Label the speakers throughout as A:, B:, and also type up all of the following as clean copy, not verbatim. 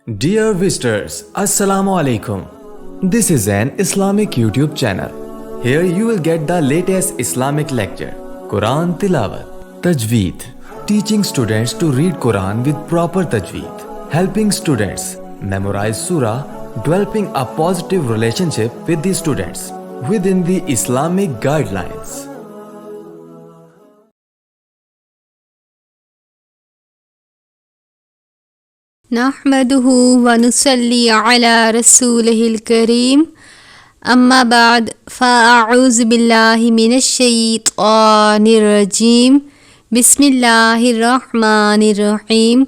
A: Dear visitors, Assalamu Alaikum. This is an Islamic YouTube channel. Here you will get the latest Islamic lecture, Quran Tilawat, Tajweed, teaching students to read Quran with proper Tajweed, helping students memorize Surah, developing a positive relationship with the students within the Islamic guidelines.
B: نحمده ونصلي على رسوله الكريم أما بعد فأعوذ بالله من الشيطان الرجيم بسم الله الرحمن الرحيم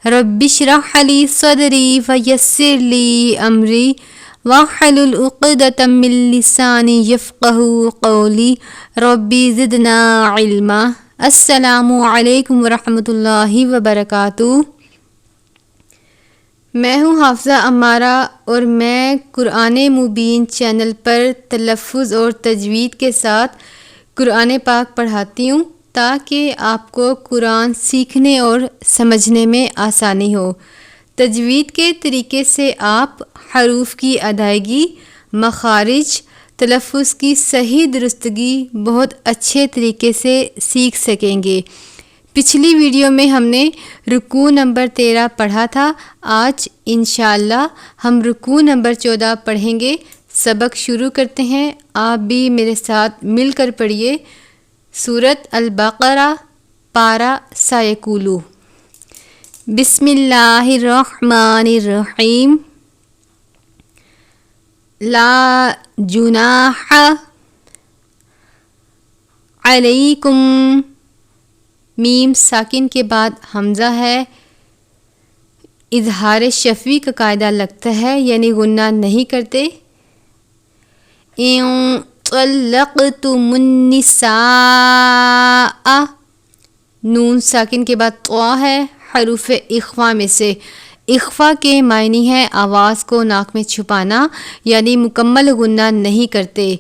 B: رب اشرح لي صدري ويسر لي أمري واحلل عقدة من لساني يفقهوا قولي ربي زدنا علما. السلام علیکم ورحمۃ اللہ وبرکاتہ. میں ہوں حافظہ عمارہ اور میں قرآن مبین چینل پر تلفظ اور تجوید کے ساتھ قرآن پاک پڑھاتی ہوں تاکہ آپ کو قرآن سیکھنے اور سمجھنے میں آسانی ہو. تجوید کے طریقے سے آپ حروف کی ادائیگی، مخارج، تلفظ کی صحیح درستگی بہت اچھے طریقے سے سیکھ سکیں گے. پچھلی ویڈیو میں ہم نے رکوع نمبر 13 پڑھا تھا. آج انشاءاللہ ہم رکوع نمبر 14 پڑھیں گے. سبق شروع کرتے ہیں. آپ بھی میرے ساتھ مل کر پڑھیے. سورۃ البقرہ پارہ سایکولو. بسم اللہ الرحمن الرحیم. لا جناح علیکم. میم ساکن کے بعد حمزہ ہے. اظہار شفوی کا قاعدہ لگتا ہے، یعنی غنہ نہیں کرتے. ان طلقتم النساء. نون ساکن کے بعد طوا ہے، حروف اخفا میں سے. اخفا کے معنی ہے آواز کو ناک میں چھپانا، یعنی مکمل غنہ نہیں کرتے.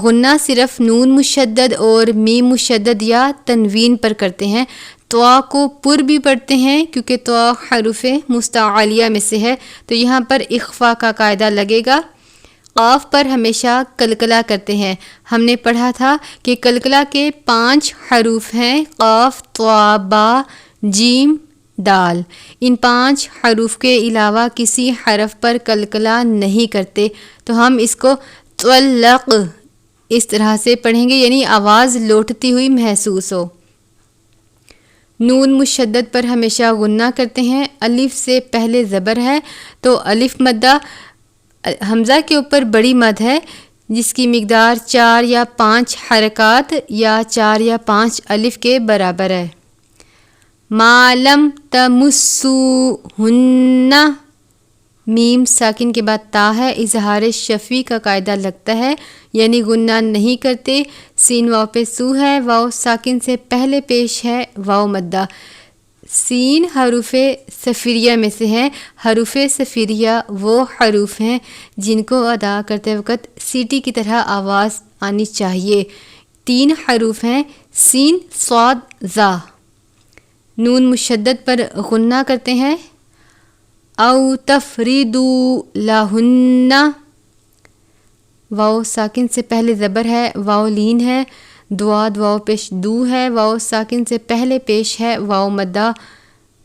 B: غنہ صرف نون مشدد اور میم مشدد یا تنوین پر کرتے ہیں. طوا کو پر بھی پڑھتے ہیں کیونکہ طوا حروف مستعلیہ میں سے ہے، تو یہاں پر اخفا کا قاعدہ لگے گا. قاف پر ہمیشہ قلقلہ کرتے ہیں. ہم نے پڑھا تھا کہ قلقلہ کے 5 حروف ہیں، قاف، طوا، با، جیم، دال. ان 5 حروف کے علاوہ کسی حرف پر قلقلہ نہیں کرتے، تو ہم اس کو طلق اس طرح سے پڑھیں گے، یعنی آواز لوٹتی ہوئی محسوس ہو. نون مشدد پر ہمیشہ غنہ کرتے ہیں. الف سے پہلے زبر ہے تو الف مدہ حمزہ کے اوپر بڑی مد ہے، جس کی مقدار 4 یا 5 حرکات یا 4 یا 5 الف کے برابر ہے. ما لم تمسوہن. میم ساکن کے بعد تا ہے، اظہار شفوی کا قاعدہ لگتا ہے، یعنی غنہ نہیں کرتے. سین واو پہ سو ہے، واو ساکن سے پہلے پیش ہے واو مدہ. سین حروف صفریہ میں سے ہے. حروف صفریہ وہ حروف ہیں جن کو ادا کرتے وقت سیٹی کی طرح آواز آنی چاہیے. 3 حروف ہیں، سین، صاد، زا. نون مشدد پر غنہ کرتے ہیں. او تفریدو لہن. واو ساکن سے پہلے زبر ہے، واو لین ہے. دواد واو پیش دو ہے، واو ساکن سے پہلے پیش ہے واو مدہ.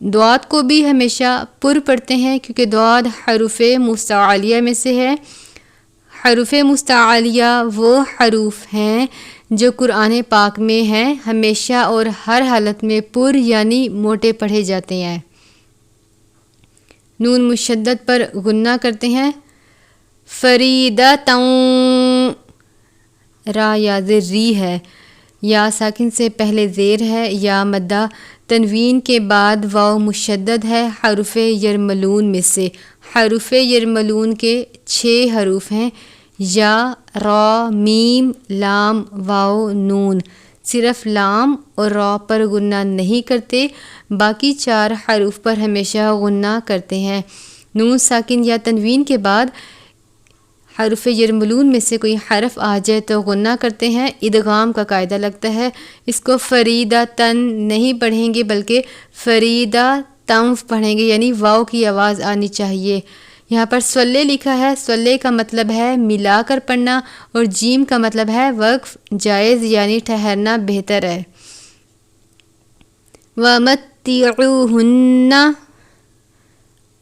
B: دواد کو بھی ہمیشہ پر پڑھتے ہیں کیونکہ دواد حروف مستعلیہ میں سے ہے. حروف مستعلیہ وہ حروف ہیں جو قرآن پاک میں ہیں، ہمیشہ اور ہر حالت میں پر یعنی موٹے پڑھے جاتے ہیں. نون مشدد پر غنہ کرتے ہیں. فریدتاً. را یا زیر ری ہے، یا ساکن سے پہلے زیر ہے، یا مدہ. تنوین کے بعد واو مشدد ہے حروف یرملون میں سے. حروف یرملون کے 6 حروف ہیں، یا، را، میم، لام، واو، نون. صرف لام اور را پر غنہ نہیں کرتے، باقی 4 حروف پر ہمیشہ غنہ کرتے ہیں. نون ساکن یا تنوین کے بعد حروف یرملون میں سے کوئی حرف آ جائے تو غنہ کرتے ہیں. ادغام کا قاعدہ لگتا ہے. اس کو فریدہ تن نہیں پڑھیں گے بلکہ فریدہ تام پڑھیں گے، یعنی واو کی آواز آنی چاہیے۔ یہاں پر سلے لکھا ہے، سلے کا مطلب ہے ملا کر پڑھنا، اور جیم کا مطلب ہے وقف جائز یعنی ٹھہرنا بہتر ہے۔ وَمَتِّعُوهُنَّ،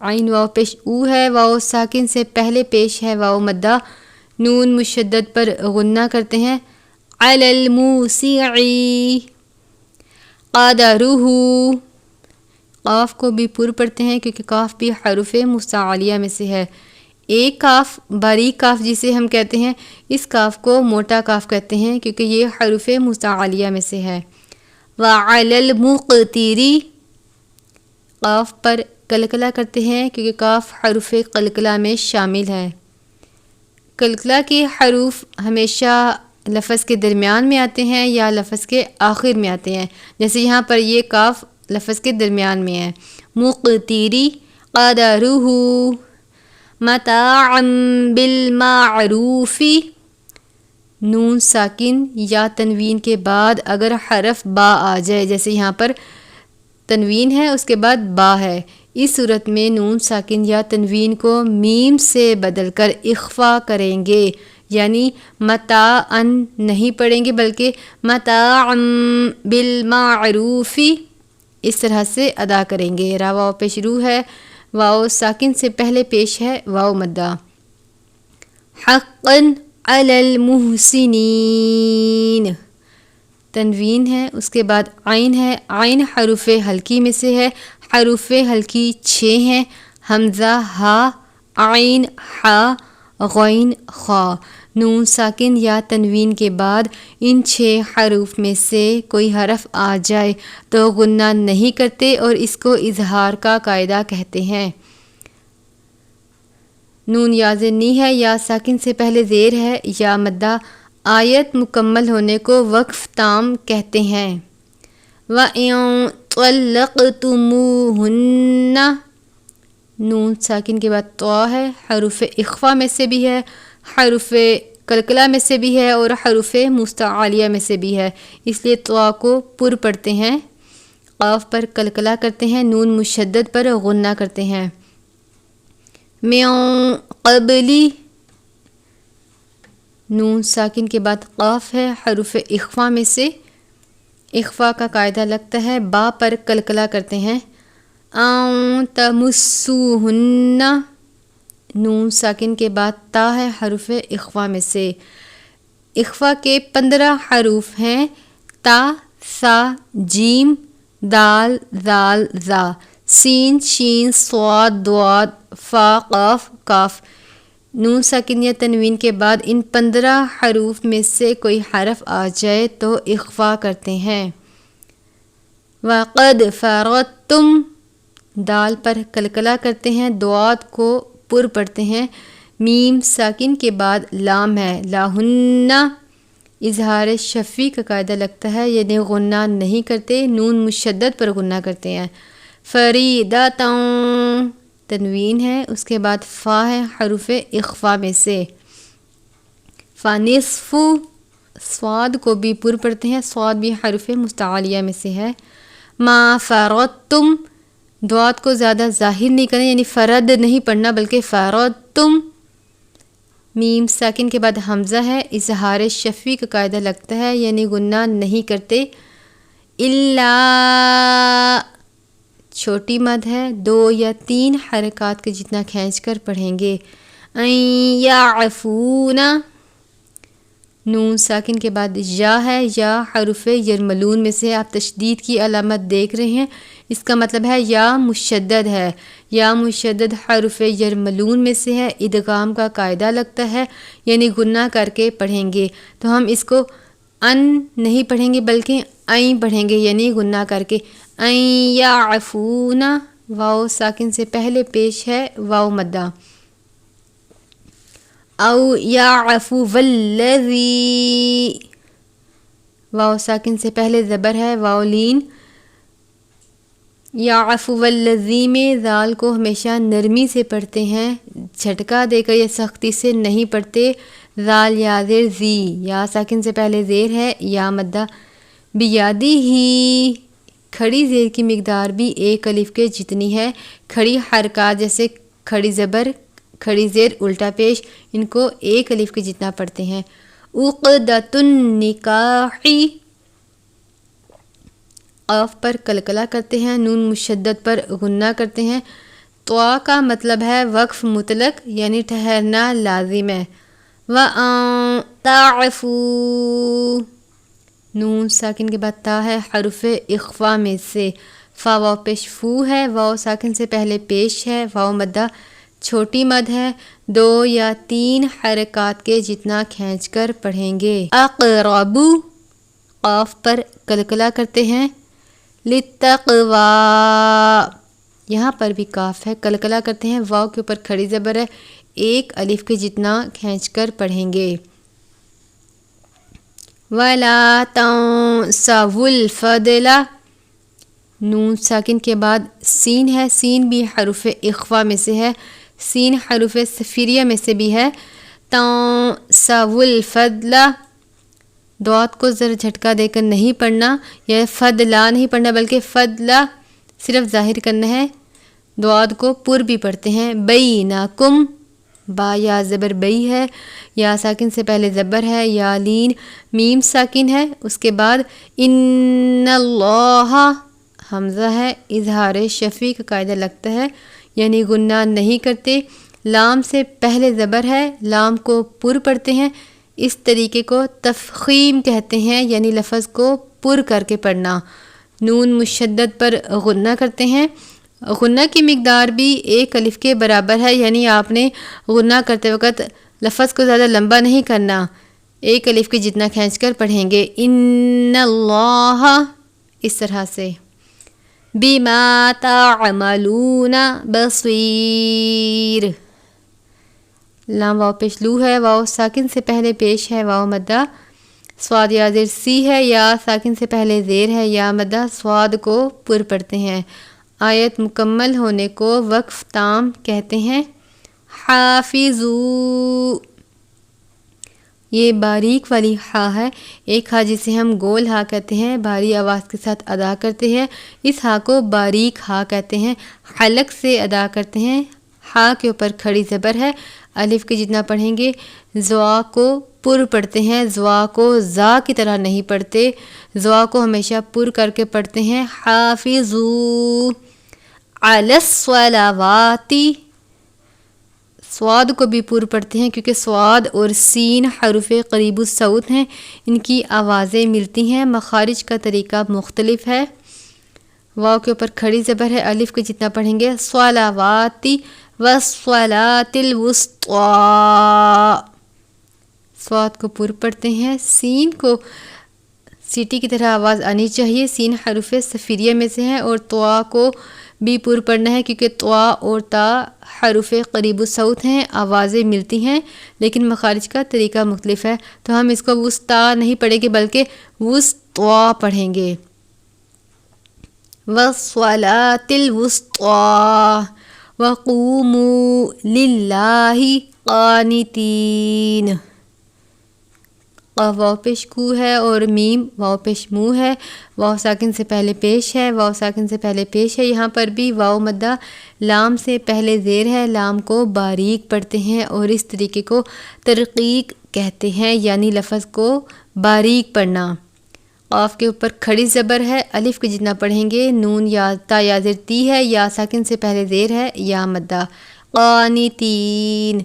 B: عین واو پیش او ہے، واو ساکن سے پہلے پیش ہے واو مدہ، نون مشدد پر غنہ کرتے ہیں۔ عَلَى الْمُوسِعِ قَدَرُهُ، قاف کو بھی پر پڑھتے ہیں کیونکہ قاف بھی حروف مستعلیہ میں سے ہے۔ ایک کاف، باریک کاف جسے ہم کہتے ہیں، اس کاف کو موٹا کاف کہتے ہیں کیونکہ یہ حروف مستعلیہ میں سے ہے۔ وَعَلَى الْمُقْتِرِ، قاف پر قلقلہ کرتے ہیں کیونکہ کاف حروف قلقلہ میں شامل ہے۔ قلقلہ کے حروف ہمیشہ لفظ کے درمیان میں آتے ہیں یا لفظ کے آخر میں آتے ہیں، جیسے یہاں پر یہ کاف لفظ کے درمیان میں ہے۔ مقتری قدرہ، متاعا بالمعروف، نون ساکن یا تنوین کے بعد اگر حرف با آ جائے، جیسے یہاں پر تنوین ہے اس کے بعد با ہے، اس صورت میں نون ساکن یا تنوین کو میم سے بدل کر اخفا کریں گے، یعنی متاعا نہیں پڑھیں گے بلکہ متاعا بالمعروف اس طرح سے ادا کریں گے۔ را واو پیش رو ہے، واو ساکن سے پہلے پیش ہے واو مدہ۔ حقا علی المحسنین، تنوین ہے اس کے بعد عین ہے، عین حروف حلقی میں سے ہے، حروف حلقی 6 ہیں، حمزہ، ہا، عین، حا، غین، خا۔ نون ساکن یا تنوین کے بعد ان 6 حروف میں سے کوئی حرف آ جائے تو غنہ نہیں کرتے اور اس کو اظہار کا قاعدہ کہتے ہیں۔ نون یا زنی ہے، یا ساکن سے پہلے زیر ہے، یا مدہ، آیت مکمل ہونے کو وقف تام کہتے ہیں۔ وَإِن طَلَّقْتُمُوهُنَّ، نون ساکن کے بعد طا ہے، حروف اخفا میں سے بھی ہے، حروف قلقلہ میں سے بھی ہے اور حروف مستعلیہ میں سے بھی ہے، اس لیے طا کو پر پڑھتے ہیں، قاف پر قلقلہ کرتے ہیں، نون مشدد پر غنہ کرتے ہیں۔ من قبلی، نون ساکن کے بعد قاف ہے، حروف اخفا میں سے، اخفا کا قاعدہ لگتا ہے، با پر قلقلہ کرتے ہیں۔ ان تمسوہن، نون ساکن کے بعد تا ہے، حروف اخفا میں سے، اخفا کے 15 حروف ہیں، تا، سا، جیم، دال، ذال، زا، سین، شین، صاد، ضاد، فا، قاف، کاف۔ نون ساکن یا تنوین کے بعد ان 15 حروف میں سے کوئی حرف آ جائے تو اخفا کرتے ہیں۔ وَقَدْ فَرَضْتُمْ، دال پر قلقلہ کرتے ہیں، ضاد کو پر پڑھتے ہیں، میم ساکن کے بعد لام ہے، لاہن، اظہار شفی کا قاعدہ لگتا ہے، یعنی غنہ نہیں کرتے، نون مشدد پر غنہ کرتے ہیں۔ فریدۃ، تنوین ہے اس کے بعد فا ہے، حروف اخفا میں سے۔ فنصف، صاد کو بھی پر پڑھتے ہیں، صاد بھی حروف مستعلیہ میں سے ہے۔ ما فرضتم، ضاد کو زیادہ ظاہر نہیں کریں، یعنی فرد نہیں پڑھنا بلکہ فرضتم، میم ساکن کے بعد حمزہ ہے، اظہار شفی کا قاعدہ لگتا ہے، یعنی غنہ نہیں کرتے۔ الا، چھوٹی مد ہے، 2 یا 3 حرکات کے جتنا کھینچ کر پڑھیں گے۔ ان یعفون، نون ساکن کے بعد یا ہے، یا حروف یرملون میں سے، آپ تشدید کی علامت دیکھ رہے ہیں، اس کا مطلب ہے یا مشدد ہے، یا مشدد حروف یرملون میں سے ہے، ادغام کا قاعدہ لگتا ہے، یعنی غنہ کر کے پڑھیں گے، تو ہم اس کو ان نہیں پڑھیں گے بلکہ این پڑھیں گے، یعنی غنہ کر کے۔ ان یعفون، واو ساکن سے پہلے پیش ہے واو مدہ۔ او یعفو والذی، واو ساکن سے پہلے زبر ہے، واو لین، یعفو والذی میں ذال کو ہمیشہ نرمی سے پڑھتے ہیں، جھٹکا دے کر یا سختی سے نہیں پڑھتے، ذال یا زیر، زی، یا ساکن سے پہلے زیر ہے، یا مدہ۔ بیادی ہی، کھڑی زیر کی مقدار بھی ایک الف کے جتنی ہے۔ کھڑی حرکات جیسے کھڑی زبر، کھڑی زیر، الٹا پیش، ان کو ایک الف کے جتنا پڑھتے ہیں۔ عقدۃ النکاح، قاف پر قلقلہ کرتے ہیں، نون مشدد پر غنہ کرتے ہیں۔ طوا کا مطلب ہے وقف مطلق، یعنی ٹھہرنا لازم ہے۔ وَأَن تَعْفُوا، نون ساکن کے بعد تا ہے، حرف اخفا میں سے۔ فا واو پیش فو ہے، واو ساکن سے پہلے پیش ہے، واو مدہ چھوٹی مد ہے، 2 یا 3 حرکات کے جتنا کھینچ کر پڑھیں گے۔ اقربو، قاف پر قلقلہ کرتے ہیں۔ للتقوی، یہاں پر بھی کاف ہے، قلقلہ کرتے ہیں، واو کے اوپر کھڑی زبر ہے، ایک الف کے جتنا کھینچ کر پڑھیں گے۔ وَلَا تَنْسَوُا الْفَضْلَ، نون ساکن کے بعد سین ہے، سین بھی حروف اخفا میں سے ہے، سین حروف صفیریہ میں سے بھی ہے۔ تَنْسَوُا الْفَضْلَ، دعات کو ذرا جھٹکا دے کر نہیں پڑھنا، یا فضلا نہیں پڑھنا بلکہ فضلا صرف ظاہر کرنا ہے۔ دعات کو پر بھی پڑھتے ہیں۔ بینکم، با یا زبر بئی ہے، یا ساکن سے پہلے زبر ہے، یا لین، میم ساکن ہے، اس کے بعد ان اللہ حمزہ ہے، اظہار شفیع کا قاعدہ لگتا ہے، یعنی غنہ نہیں کرتے۔ لام سے پہلے زبر ہے، لام کو پر پڑھتے ہیں، اس طریقے کو تفخیم کہتے ہیں، یعنی لفظ کو پر کر کے پڑھنا۔ نون مشدد پر غنہ کرتے ہیں، غنہ کی مقدار بھی ایک الف کے برابر ہے، یعنی آپ نے غنہ کرتے وقت لفظ کو زیادہ لمبا نہیں کرنا، ایک الف کے جتنا کھینچ کر پڑھیں گے۔ ان اللہ، اس طرح سے۔ بما تعملون بصیر، لام واو پیش لو ہے، واو ساکن سے پہلے پیش ہے، واو مدہ صاد یا زیر سی ہے، یا ساکن سے پہلے زیر ہے، یا مدہ صاد کو پر پڑھتے ہیں۔ آیت مکمل ہونے کو وقف تام کہتے ہیں۔ حافظو، یہ باریک والی ہا ہے، ایک ہا جسے ہم گول ہا کہتے ہیں، بھاری آواز کے ساتھ ادا کرتے ہیں، اس ہا کو باریک ہا کہتے ہیں، حلق سے ادا کرتے ہیں۔ ہا کے اوپر کھڑی زبر ہے، الف کے جتنا پڑھیں گے۔ زوا کو پر پڑھتے ہیں، زوا کو زا کی طرح نہیں پڑھتے، زوا کو ہمیشہ پر کر کے پڑھتے ہیں۔ حافظو علی الصلوات، صاد کو بھی پر پڑھتے ہیں کیونکہ صاد اور سین حروف قریب الصوت ہیں، ان کی آوازیں ملتی ہیں، مخارج کا طریقہ مختلف ہے۔ واو کے اوپر کھڑی زبر ہے، الف کے جتنا پڑھیں گے۔ صلوات والصلاۃ الوسطی، صاد کو پر پڑھتے ہیں، سین کو سیٹی کی طرح آواز آنی چاہیے، سین حروف صفیریہ میں سے ہے، اور طوا کو بھی پر پڑھنا ہے کیونکہ طوا اور تا حروف قریب الصوت ہیں، آوازیں ملتی ہیں لیکن مخارج کا طریقہ مختلف ہے، تو ہم اس کو وسطی نہیں پڑھیں گے بلکہ وسطی پڑھیں گے۔ والصلاۃ الوسطی وقوموا للہ قانتین، واو پیش کو ہے اور میم واو پیش مو ہے، واو ساکن سے پہلے پیش ہے، واو ساکن سے پہلے پیش ہے، یہاں پر بھی واو مدہ لام سے پہلے زیر ہے، لام کو باریک پڑھتے ہیں اور اس طریقے کو ترقیق کہتے ہیں، یعنی لفظ کو باریک پڑھنا۔ قاف کے اوپر کھڑی زبر ہے، الف کے جتنا پڑھیں گے، نون یا تا یا زیر تی ہے، یا ساکن سے پہلے زیر ہے، یا مدہ۔ قانتین،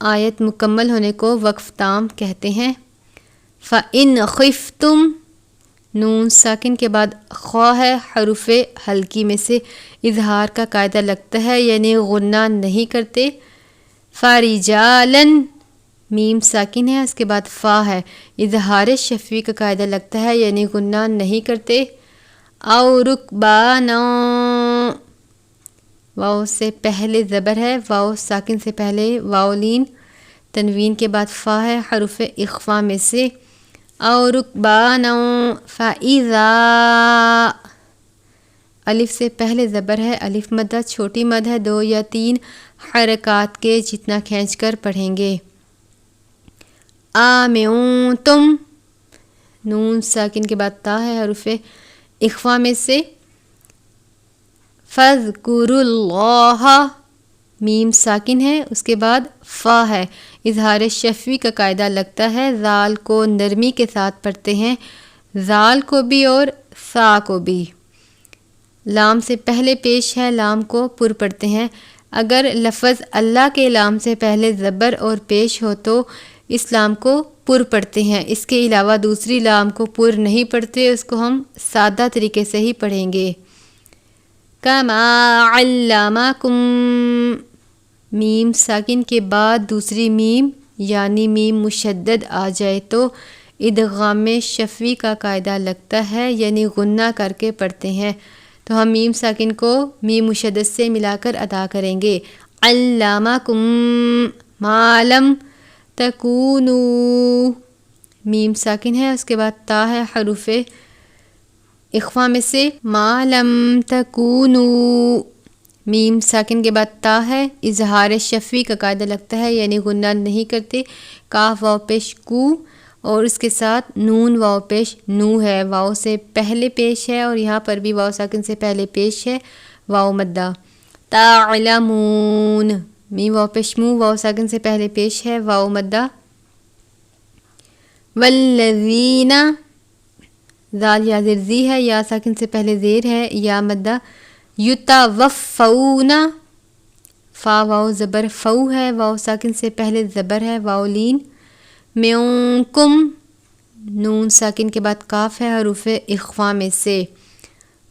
B: آیت مکمل ہونے کو وقف تام کہتے ہیں۔ فَإِنْ خِفْتُمْ، نون ساکن کے بعد خوا ہے، حروف حلقی میں سے اظہار کا قاعدہ لگتا ہے، یعنی غنہ نہیں کرتے۔ فَرِجَالًا، میم ساکن ہے، اس کے بعد فا ہے، اظہار شفوی کا قاعدہ لگتا ہے، یعنی غنہ نہیں کرتے۔ او رکبانا، واو سے پہلے زبر ہے، واو ساکن سے پہلے واو لین، تنوین کے بعد فا ہے، حروف اخفا میں سے۔ او رکبانا فَإِذَا، الف سے پہلے زبر ہے، الف مدہ چھوٹی مد ہے، 2 یا 3 حرکات کے جتنا کھینچ کر پڑھیں گے۔ آمنتم، نون ساکن کے بعد تا ہے، حروف اخفا میں سے فاذکروا اللہ، میم ساکن ہے، اس کے بعد فا ہے، اظہار شفوی کا قاعدہ لگتا ہے، زال کو نرمی کے ساتھ پڑھتے ہیں، زال کو بھی اور سا کو بھی۔ لام سے پہلے پیش ہے، لام کو پر پڑھتے ہیں۔ اگر لفظ اللہ کے لام سے پہلے زبر اور پیش ہو تو اس لام کو پر پڑھتے ہیں، اس کے علاوہ دوسری لام کو پر نہیں پڑھتے، اس کو ہم سادہ طریقے سے ہی پڑھیں گے۔ کما علمکم، میم ساکن کے بعد دوسری میم یعنی میم مشدد آ جائے تو ادغام شفوی کا قاعدہ لگتا ہے، یعنی غنہ کر کے پڑھتے ہیں، تو ہم میم ساکن کو میم مشدد سے ملا کر ادا کریں گے۔ علمکم ما لم تکونو، میم ساکن ہے، اس کے بعد تا ہے، حروف اخفا میں سے ما لم تکونو، میم ساکن کے بعد تا ہے، اظہار شفوی کا قاعدہ لگتا ہے، یعنی غنہ نہیں کرتے۔ کاف واو پیش کو اور اس کے ساتھ نون واو پیش نو ہے، واو سے پہلے پیش ہے اور یہاں پر بھی واو ساکن سے پہلے پیش ہے، واو مدہ۔ تعلمون، میم واو پیش مو، واو ساکن سے پہلے پیش ہے، واو مدہ۔ والذین، زال یا زیر زی ہے، یا ساکن سے پہلے زیر ہے، یا مدہ۔ یتوفون، فا واو زبر فو ہے، واو ساکن سے پہلے زبر ہے، واو لین۔ منکم، نون ساکن کے بعد کاف ہے، حروف اخفا میں سے۔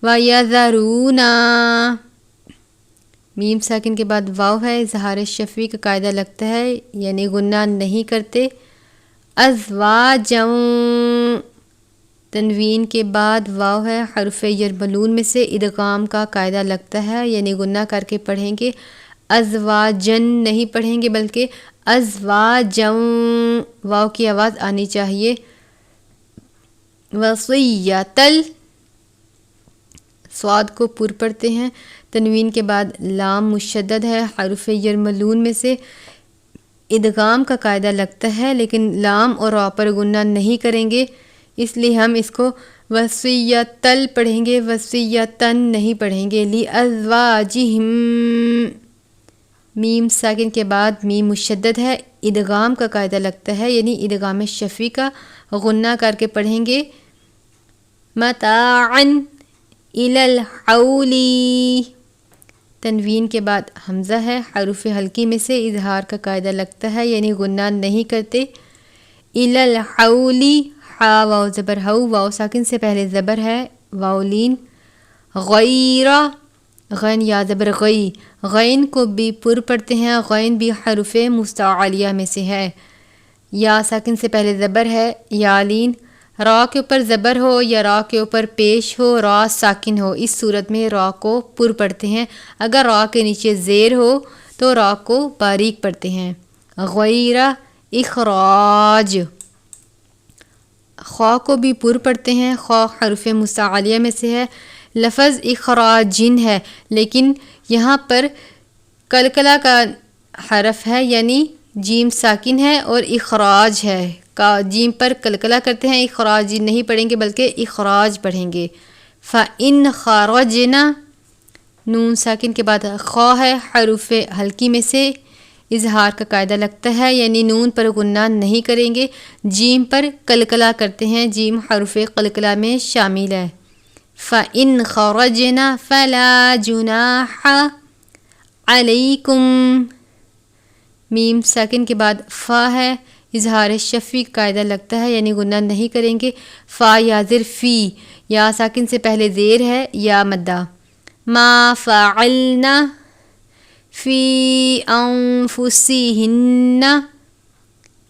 B: وَيَذَرُونَ، میم ساکن کے بعد واو ہے، اظہار شفوی کا قاعدہ لگتا ہے، یعنی غنہ نہیں کرتے۔ ازواجاً، تنوین کے بعد واو ہے، حرف یرملون میں سے ادغام کا قاعدہ لگتا ہے، یعنی غنہ کر کے پڑھیں گے۔ ازواجن نہیں پڑھیں گے بلکہ ازواجاً، واو کی آواز آنی چاہیے۔ وصیتل، سواد کو پر پڑھتے ہیں، تنوین کے بعد لام مشدد ہے، حرف یرملون میں سے ادغام کا قاعدہ لگتا ہے، لیکن لام اور را پر غنہ نہیں کریں گے، اس لیے ہم اس کو وصیتل پڑھیں گے، وصیتن نہیں پڑھیں گے۔ لِأَزْوَاجِهِمْ، میم ساکن کے بعد میم مشدد ہے، ادغام کا قاعدہ لگتا ہے، یعنی ادغام شفوی کا غنہ کر کے پڑھیں گے۔ متاعًا إِلَى الْحَوْلِ، تنوین کے بعد حمزہ ہے، حروف حلقی میں سے اظہار کا قاعدہ لگتا ہے، یعنی غنہ نہیں کرتے۔ إِلَى الْحَوْلِ، حا واو زبر ہو، واو ساکن سے پہلے زبر ہے، واو لین۔ غیر، غین یا زبر غی، غین کو بھی پر پڑھتے ہیں، غین بھی حروف مستعلیہ میں سے ہے، یا ساکن سے پہلے زبر ہے، یا لین۔ را کے اوپر زبر ہو یا را کے اوپر پیش ہو، را ساکن ہو، اس صورت میں را کو پر پڑھتے ہیں، اگر را کے نیچے زیر ہو تو را کو باریک پڑھتے ہیں۔ غیر اخراج، خا کو بھی پر پڑھتے ہیں، خا حرف مستعلیہ میں سے ہے، لفظ اخراجن ہے، لیکن یہاں پر کلکلہ کا حرف ہے، یعنی جیم ساکن ہے اور اخراج ہے، جیم پر کلکلہ کرتے ہیں، اخراج نہیں پڑھیں گے بلکہ اخراج پڑھیں گے۔ فَإِنْ خَرَجْنَا، نون ساکن کے بعد خا ہے، حروف حلقی میں سے اظہار کا قاعدہ لگتا ہے، یعنی نون پر غنہ نہیں کریں گے، جیم پر کلکلہ کرتے ہیں، جیم حرف کلکلہ میں شامل ہے۔ فَإِنْ خَرَجْنَا فَلَا جُنَاحَ عَلَيْكُمْ، میم ساکن کے بعد فا ہے، اظہار شفوی کا قاعدہ لگتا ہے، یعنی غنہ نہیں کریں گے۔ فا یا زر فی، یا ساکن سے پہلے زیر ہے، یا مدہ۔ ما فعلنا فی انفسہن،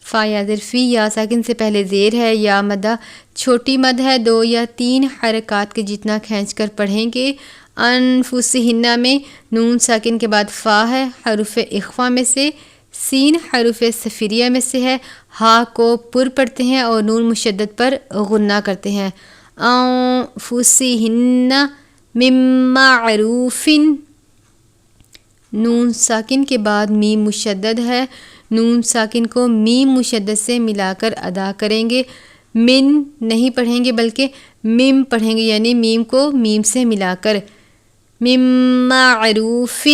B: فا یا زر فی، یا ساکن سے پہلے زیر ہے، یا مدہ، چھوٹی مد ہے، 2 یا 3 حرکات کے جتنا کھینچ کر پڑھیں گے۔ انفسہن میں نون ساکن کے بعد فا ہے، حروف اخفا میں سے، سین حروف صفریہ میں سے ہے، ہا کو پر پڑھتے ہیں اور نون مشدد پر غنہ کرتے ہیں۔ انفسہن من معروف، نون ساکن کے بعد میم مشدد ہے، نون ساکن کو میم مشدد سے ملا کر ادا کریں گے، من نہیں پڑھیں گے بلکہ میم پڑھیں گے، یعنی میم کو میم سے ملا کر. مم معروف،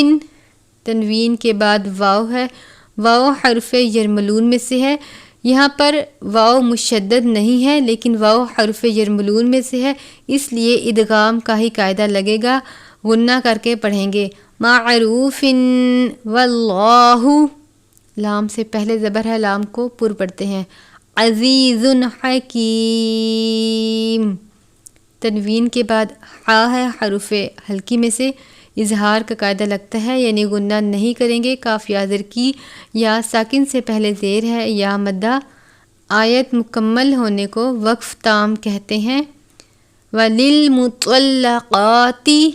B: تنوین کے بعد واو ہے. واو حرف یرملون میں سے ہے. یہاں پر واو مشدد نہیں ہے لیکن واو حرف یرملون میں سے ہے، اس لیے ادغام کا ہی قاعدہ لگے گا. غنہ کر کے پڑھیں گے. معروف واللہ، لام سے پہلے زبر ہے، لام کو پر پڑھتے ہیں. عزیز حکیم، تنوین کے بعد ہا ہے حرف ہلکی میں سے، اظہار کا قاعدہ لگتا ہے یعنی غنہ نہیں کریں گے. کاف یا زر کی یا ساکن سے پہلے زیر ہے یا مدہ. آیت مکمل ہونے کو وقف تام کہتے ہیں. وَلِلْمُطَلَّقَاتِ،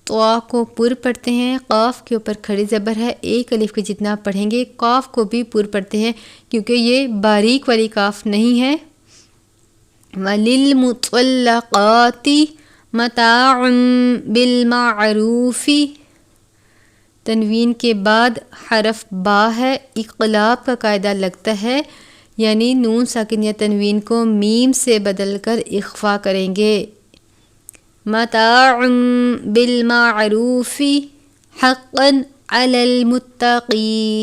B: طوا کو پر پڑھتے ہیں، قاف کے اوپر کھڑی زبر ہے، ایک الف کے جتنا پڑھیں گے. قاف کو بھی پر پڑھتے ہیں کیونکہ یہ باریک والی قاف نہیں ہے. وَلِلْمُطَلَّقَاتِ مَتَاعٌ بِالْمَعْرُوفِ، تنوین کے بعد حرف با ہے، اقلاب کا قاعدہ لگتا ہے یعنی نون ساکن یا تنوین کو میم سے بدل کر اخفا کریں گے. متاع بالمعروف حقا علی المتقین،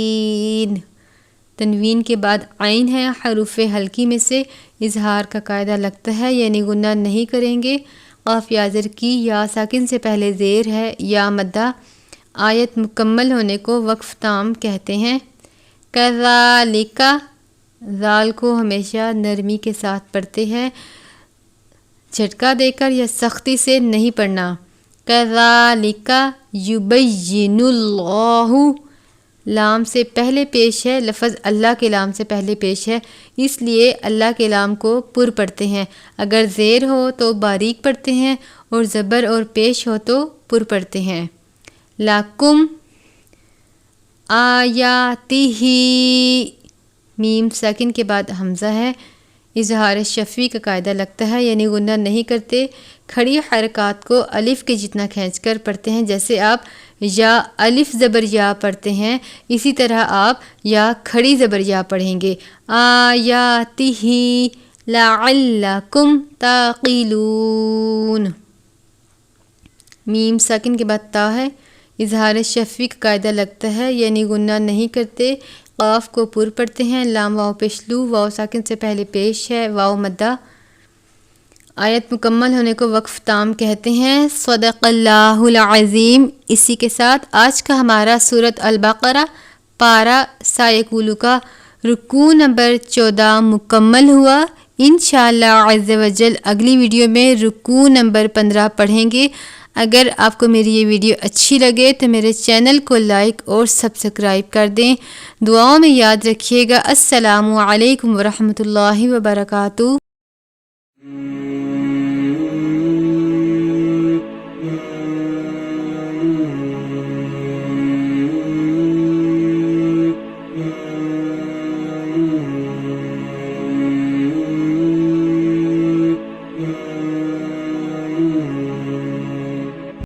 B: تنوین کے بعد عین ہے حروف ہلکی میں سے، اظہار کا قاعدہ لگتا ہے یعنی غنہ نہیں کریں گے. قاف یا زر کی یا ساکن سے پہلے زیر ہے یا مدہ. آیت مکمل ہونے کو وقف تام کہتے ہیں. کذالک، ذال کو ہمیشہ نرمی کے ساتھ پڑھتے ہیں، جھٹکا دے کر یا سختی سے نہیں پڑھنا. کذالک یبین اللہ، لام سے پہلے پیش ہے، لفظ اللہ کے لام سے پہلے پیش ہے، اس لیے اللہ کے لام کو پر پڑھتے ہیں. اگر زیر ہو تو باریک پڑھتے ہیں اور زبر اور پیش ہو تو پر پڑھتے ہیں. لکم آیاتہ، میم ساکن کے بعد حمزہ ہے، اظہار شفوی کا قاعدہ لگتا ہے یعنی غنہ نہیں کرتے. کھڑی حرکات کو الف کے جتنا کھینچ کر پڑھتے ہیں. جیسے آپ یا الف زبر یا پڑھتے ہیں اسی طرح آپ یا کھڑی زبر یا پڑھیں گے. آیاتہ لعلکم تعقلون، میم ساکن کے بعد تا ہے، اظہار شفوی کا قاعدہ لگتا ہے یعنی غنہ نہیں کرتے. قاف کو پر پڑھتے ہیں. لام واو پیشلو، واو ساکن سے پہلے پیش ہے، واو مدہ. آیت مکمل ہونے کو وقف تام کہتے ہیں. صدق اللہ العظیم. اسی کے ساتھ آج کا ہمارا سورۃ البقرہ پارہ سایکولو کا رکوع نمبر 14 مکمل ہوا. انشاءاللہ عز و جل اگلی ویڈیو میں رکوع نمبر 15 پڑھیں گے. اگر آپ کو میری یہ ویڈیو اچھی لگے تو میرے چینل کو لائک اور سبسکرائب کر دیں. دعاؤں میں یاد رکھیے گا. السلام علیکم ورحمۃ اللہ وبرکاتہ.